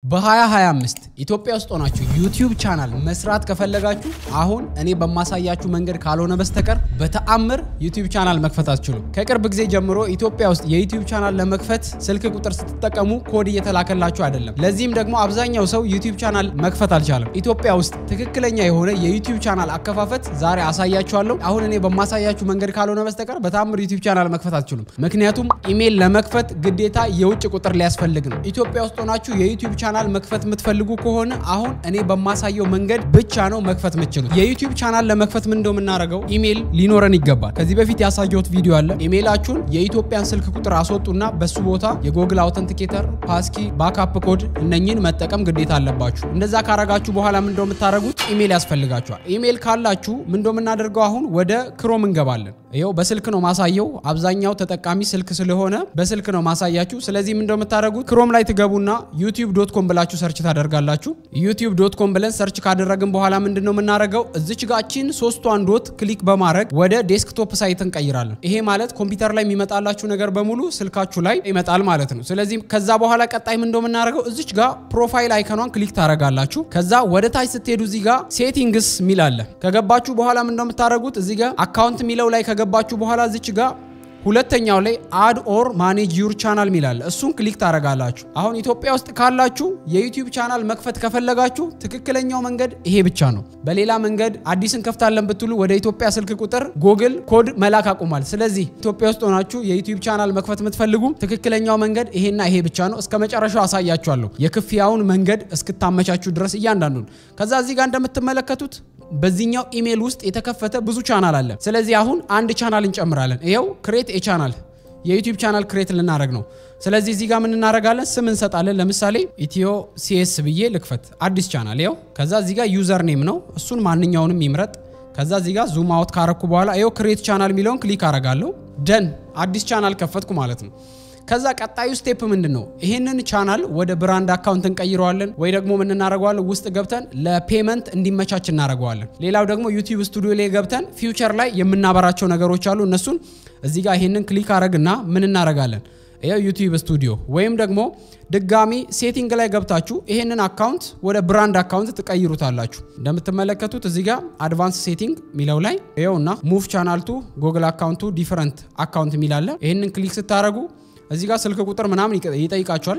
በ2025 ኢትዮጵያ ውስጥ ሆናችሁ ዩቲዩብ ቻናል መስራት ከፈለጋችሁ አሁን እኔ በማሳያችሁ መንገድ ካልሆነ በስተቀር በተአምር ዩቲዩብ ቻናል መክፈት አትችሉም። ከቅርብ ጊዜ ጀምሮ ኢትዮጵያ ውስጥ የዩቲዩብ ቻናል ለመክፈት ስልክ ቁጥር ስትጠቀሙ ኮድ እየተላከላችሁ አይደለም። ለዚህም ደግሞ አብዛኛው ሰው ዩቲዩብ ቻናል መክፈት አልቻለም። ኢትዮጵያ ውስጥ ትክክለኛ የሆነ የዩቲዩብ ቻናል አከፋፈት ዛሬ አሳያችኋለሁ። አሁን እኔ በማሳያችሁ መንገድ ካልሆነ በስተቀር በተአምር ዩቲዩብ ቻናል መክፈት አትችሉም። ምክንያቱም ኢሜል ለመክፈት ግዴታ የውጭ ቁጥር ሊያስፈልግ ነው። ኢትዮጵያ ውስጥ ሆናችሁ የዩቲዩብ ቻናል መክፈት የምትፈልጉ ከሆነ አሁን እኔ በማሳየው መንገድ ብቻ ነው መክፈት የምትችሉት። የዩቲዩብ ቻናል ለመክፈት ምን እንደምናደርገው ኢሜል ሊኖረን ይገባል። ከዚህ በፊት ያሳየሁት ቪዲዮ አለ። ኢሜላችሁን የኢትዮጵያን ስልክ ቁጥር አስወጡና በሱ ቦታ የጎግል አውተንቲኬተር፣ ፓስኪ፣ ባክአፕ ኮድ እነኚህን መጠቀም ግዴታ አለባችሁ። እንደዛ ካረጋችሁ በኋላ ምን እንደምታደርጉት ኢሜል ያስፈልጋችኋል። ኢሜል ካላችሁ ምን እንደምናደርገው አሁን ወደ ክሮም እንገባለን። ይሄው በስልክ ነው ማሳየው። አብዛኛው ተጠቃሚ ስልክ ስለሆነ በስልክ ነው ማሳያችሁ። ስለዚህ ምን እንደምታደርጉት ክሮም ላይ ትገቡና youtube.com ብላችሁ ሰርች ታደርጋላችሁ። youtube.com ብለን ሰርች ካደረግን በኋላ ምንድነው የምናደርገው እዚች ጋችን ሶስቷን ዶት ክሊክ በማድረግ ወደ ዴስክቶፕ ሳይት እንቀይራለን። ይሄ ማለት ኮምፒውተር ላይ የሚመጣላችሁ ነገር በሙሉ ስልካችሁ ላይ ይመጣል ማለት ነው። ስለዚህ ከዛ በኋላ ቀጣይ ምን እንደምናደርገው እዚች ጋር ፕሮፋይል አይከኗን ክሊክ ታደርጋላችሁ። ከዛ ወደ ታች ስትሄዱ እዚህ ጋር ሴቲንግስ ሚል አለ። ከገባችሁ በኋላ ምን እንደምታደርጉት እዚህ ጋር አካውንት ሚለው ላይ ከገባችሁ በኋላ እዚች ጋር ሁለተኛው ላይ አድ ኦር ማኔጅ ዩር ቻናል ሚላል እሱን ክሊክ ታደርጋላችሁ። አሁን ኢትዮጵያ ውስጥ ካላችሁ የዩቲዩብ ቻናል መክፈት ከፈለጋችሁ ትክክለኛው መንገድ ይሄ ብቻ ነው። በሌላ መንገድ አዲስን ከፍታለን ብትሉ ወደ ኢትዮጵያ ስልክ ቁጥር ጎግል ኮድ መላክ አቁሟል። ስለዚህ ኢትዮጵያ ውስጥ ሆናችሁ የዩቲዩብ ቻናል መክፈት የምትፈልጉ ትክክለኛው መንገድ ይሄና ይሄ ብቻ ነው። እስከመጨረሻው አሳያችኋለሁ የክፍያውን መንገድ እስክታመቻችሁ ድረስ እያንዳንዱን። ከዛ እዚህ ጋር እንደምትመለከቱት በዚህኛው ኢሜል ውስጥ የተከፈተ ብዙ ቻናል አለ። ስለዚህ አሁን አንድ ቻናል እንጨምራለን። ይሄው ክሬት ኤ ቻናል የዩቲዩብ ቻናል ክሬት ልናደርግ ነው። ስለዚህ እዚህ ጋር ምን እናደርጋለን ስም እንሰጣለን። ለምሳሌ ኢትዮ ሲኤስ ብዬ ልክፈት አዲስ ቻናል ይሄው። ከዛ እዚህ ጋር ዩዘር ኔም ነው እሱን ማንኛውንም ይምረጥ። ከዛ እዚህ ጋር ዙም አውት ካረኩ በኋላ ይሄው ክሬት ቻናል ሚለውን ክሊክ አደርጋለሁ። ደን አዲስ ቻናል ከፈትኩ ማለት ነው። ከዛ ቀጣዩ ስቴፕ ምንድነው ይሄንን ቻናል ወደ ብራንድ አካውንት እንቀይረዋለን ወይ ደግሞ ምን እናደርጋለን ውስጥ ገብተን ለፔመንት እንዲመቻች እናደርጋለን። ሌላው ደግሞ ዩቲዩብ ስቱዲዮ ላይ ገብተን ፊውቸር ላይ የምናበራቸው ነገሮች አሉ። እነሱን እዚህ ጋር ይሄንን ክሊክ አረግና ምን እናደርጋለን ይሄው ዩቲዩብ ስቱዲዮ ወይም ደግሞ ድጋሚ ሴቲንግ ላይ ገብታችሁ ይሄንን አካውንት ወደ ብራንድ አካውንት ትቀይሩታላችሁ። እንደምትመለከቱት እዚህ ጋር አድቫንስ ሴቲንግ ሚለው ላይ ይሄውና ሙቭ ቻናል ቱ ጎግል አካውንት ቱ ዲፈረንት አካውንት ሚላለ ይሄንን ክሊክ ስታረጉ እዚህ ጋር ስልክ ቁጥር ምናምን ይጠይቃችኋል።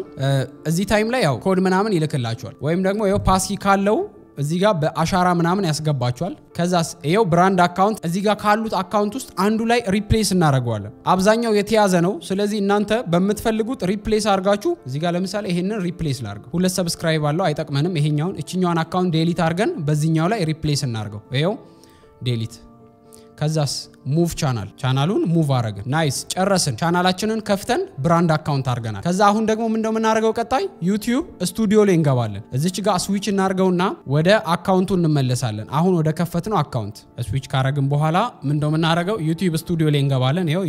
እዚህ ታይም ላይ ያው ኮድ ምናምን ይልክላችኋል። ወይም ደግሞ ይሄው ፓስኪ ካለው እዚህ ጋር በአሻራ ምናምን ያስገባችኋል። ከዛስ ይሄው ብራንድ አካውንት እዚህ ጋር ካሉት አካውንት ውስጥ አንዱ ላይ ሪፕሌስ እናደርገዋለን። አብዛኛው የተያዘ ነው። ስለዚህ እናንተ በመትፈልጉት ሪፕሌስ አድርጋችሁ እዚህ ጋር ለምሳሌ ይሄንን ሪፕሌስ ላድርገው። 2 ሰብስክራይብ አለው አይጠቅመንም። ይሄኛውን እቺኛዋን አካውንት ዴሊት አድርገን በዚህኛው ላይ ሪፕሌስ እናድርገው። ይሄው ዴሊት ከዛስ ሙቭ ቻናሉን ሙቭ አረግን። ናይስ ጨረስን። ቻናላችንን ከፍተን ብራንድ አካውንት አድርገናል። ከዛ አሁን ደግሞ ምን እንደምናደርገው ቀጣይ ዩቲዩብ ስቱዲዮ ላይ እንገባለን። እዚች ጋር ስዊች እናርገውና ወደ አካውንቱ እንመለሳለን። አሁን ወደ ከፈትነው አካውንት ስዊች ካረግን በኋላ ምን እንደምናደርገው ዩቲዩብ ስቱዲዮ ላይ እንገባለን። ይሄው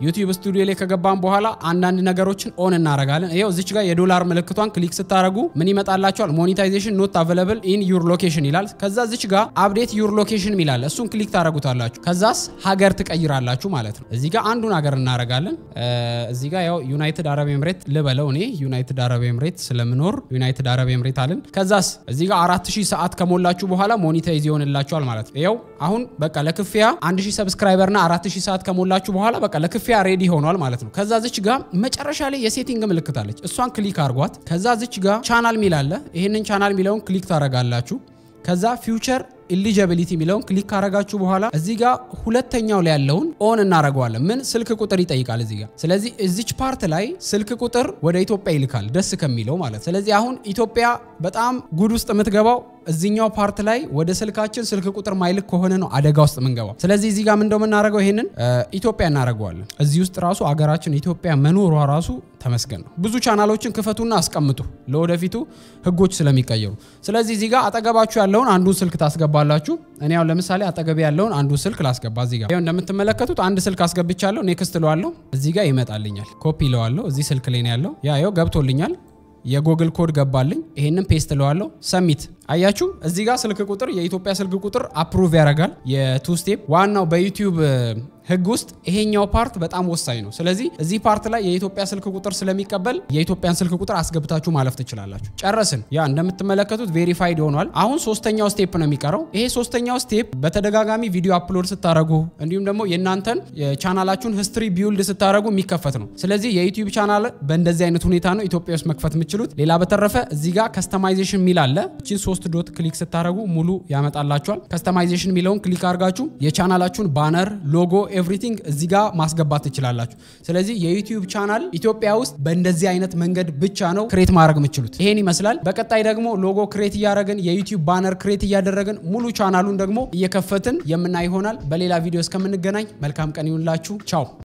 ዩቲዩብ ስቱዲዮ ላይ ከገባን በኋላ አንዳንድ ነገሮችን ኦን እናረጋለን። ይሄው እዚች ጋር የዶላር ምልክቷን ክሊክ ስታረጉ ምን ይመጣላችኋል ሞኔታይዜሽን ኖት አቬለብል ኢን ዩር ሎኬሽን ይላል። ከዛ እዚች ጋር አፕዴት ዩር ሎኬሽን ይላል። እሱን ክሊክ ታረጉታላችሁ። ከዛስ ሀገር ትቀይራላችሁ ማለት ነው። እዚህ ጋር አንዱን ሀገር እናረጋለን። እዚህ ጋር ያው ዩናይትድ አረብ ኤምሬት ልበለው እኔ ዩናይትድ አረብ ኤምሬት ስለምኖር ዩናይትድ አረብ ኤምሬት አለን። ከዛስ እዚህ ጋር 4000 ሰዓት ከሞላችሁ በኋላ ሞኔታይዝ ይሆንላችኋል ማለት ነው። ይሄው አሁን በቃ ለክፍያ 1000 ሰብስክራይበርና 4000 ሰዓት ከሞላችሁ በኋላ በቃ ለክፍያ ሬዲ ሆኗል ማለት ነው። ከዛ እዚች ጋር መጨረሻ ላይ የሴቲንግ ምልክት አለች። እሷን ክሊክ አርጓት። ከዛ እዚች ጋር ቻናል ሚል አለ። ይሄንን ቻናል ሚለውን ክሊክ ታረጋላችሁ። ከዛ ፊውቸር ኢሊጂቢሊቲ ሚለውን ክሊክ ካረጋችሁ በኋላ እዚህ ጋር ሁለተኛው ላይ ያለውን ኦን እናረጋዋለን። ምን ስልክ ቁጥር ይጠይቃል እዚህ ጋር። ስለዚህ እዚች ፓርት ላይ ስልክ ቁጥር ወደ ኢትዮጵያ ይልካል ደስ ከሚለው ማለት። ስለዚህ አሁን ኢትዮጵያ በጣም ጉድ ውስጥ የምትገባው እዚህኛው ፓርት ላይ ወደ ስልካችን ስልክ ቁጥር ማይልክ ከሆነ ነው አደጋ ውስጥ የምንገባው። ስለዚህ እዚህ ጋር ምን እንደምናደርገው ይሄንን ኢትዮጵያ እናረጋዋለን። እዚህ ውስጥ ራሱ አገራችን ኢትዮጵያ መኖሯ ራሱ ተመስገን ነው። ብዙ ቻናሎችን ክፈቱና አስቀምጡ ለወደፊቱ ህጎች ስለሚቀየሩ። ስለዚህ እዚህ ጋር አጠገባችሁ ያለውን አንዱን ስልክ ታስገባላችሁ። እኔ ያው ለምሳሌ አጠገብ ያለውን አንዱን ስልክ ላስገባ። እዚህ ጋር እንደምትመለከቱት አንድ ስልክ አስገብቻለሁ። ኔክስት ለዋለሁ እዚህ ጋር ይመጣልኛል። ኮፒ ለዋለሁ እዚህ ስልክ ላይ ነው ያለው። ያው ገብቶልኛል። የጎግል ኮድ ገባልኝ። ይሄንን ፔስት ለዋለሁ ሰሚት አያችሁ እዚህ ጋር ስልክ ቁጥር የኢትዮጵያ ስልክ ቁጥር አፕሩቭ ያደርጋል የቱ ስቴፕ ዋናው በዩቲዩብ ህግ ውስጥ ይሄኛው ፓርት በጣም ወሳኝ ነው ስለዚህ እዚህ ፓርት ላይ የኢትዮጵያ ስልክ ቁጥር ስለሚቀበል የኢትዮጵያን ስልክ ቁጥር አስገብታችሁ ማለፍ ትችላላችሁ ጨረስን ያ እንደምትመለከቱት ቬሪፋይድ ሆኗል አሁን ሶስተኛው ስቴፕ ነው የሚቀረው ይሄ ሶስተኛው ስቴፕ በተደጋጋሚ ቪዲዮ አፕሎድ ስታረጉ እንዲሁም ደግሞ የናንተን ቻናላችሁን ሂስትሪ ቢልድ ስታረጉ የሚከፈት ነው ስለዚህ የዩቲዩብ ቻናል በእንደዚህ አይነት ሁኔታ ነው ኢትዮጵያ ውስጥ መክፈት የምትችሉት ሌላ በተረፈ እዚህ ጋር ከስተማይዜሽን ሚል አለ እቺን 3 ዶት ክሊክ ስታረጉ ሙሉ ያመጣላችኋል ከስተማይዜሽን ሚለውን ክሊክ አድርጋችሁ የቻናላችሁን ባነር ሎጎ ኤቭሪቲንግ እዚህ ጋር ማስገባት ትችላላችሁ ስለዚህ የዩቲዩብ ቻናል ኢትዮጵያ ውስጥ በእንደዚህ አይነት መንገድ ብቻ ነው ክሬት ማድረግ የምትችሉት ይሄን ይመስላል በቀጣይ ደግሞ ሎጎ ክሬት ያደረግን የዩቲዩብ ባነር ክሬት ያደረግን ሙሉ ቻናሉን ደግሞ እየከፈትን የምናይ ይሆናል በሌላ ቪዲዮ እስከምንገናኝ መልካም ቀን ይሁንላችሁ ቻው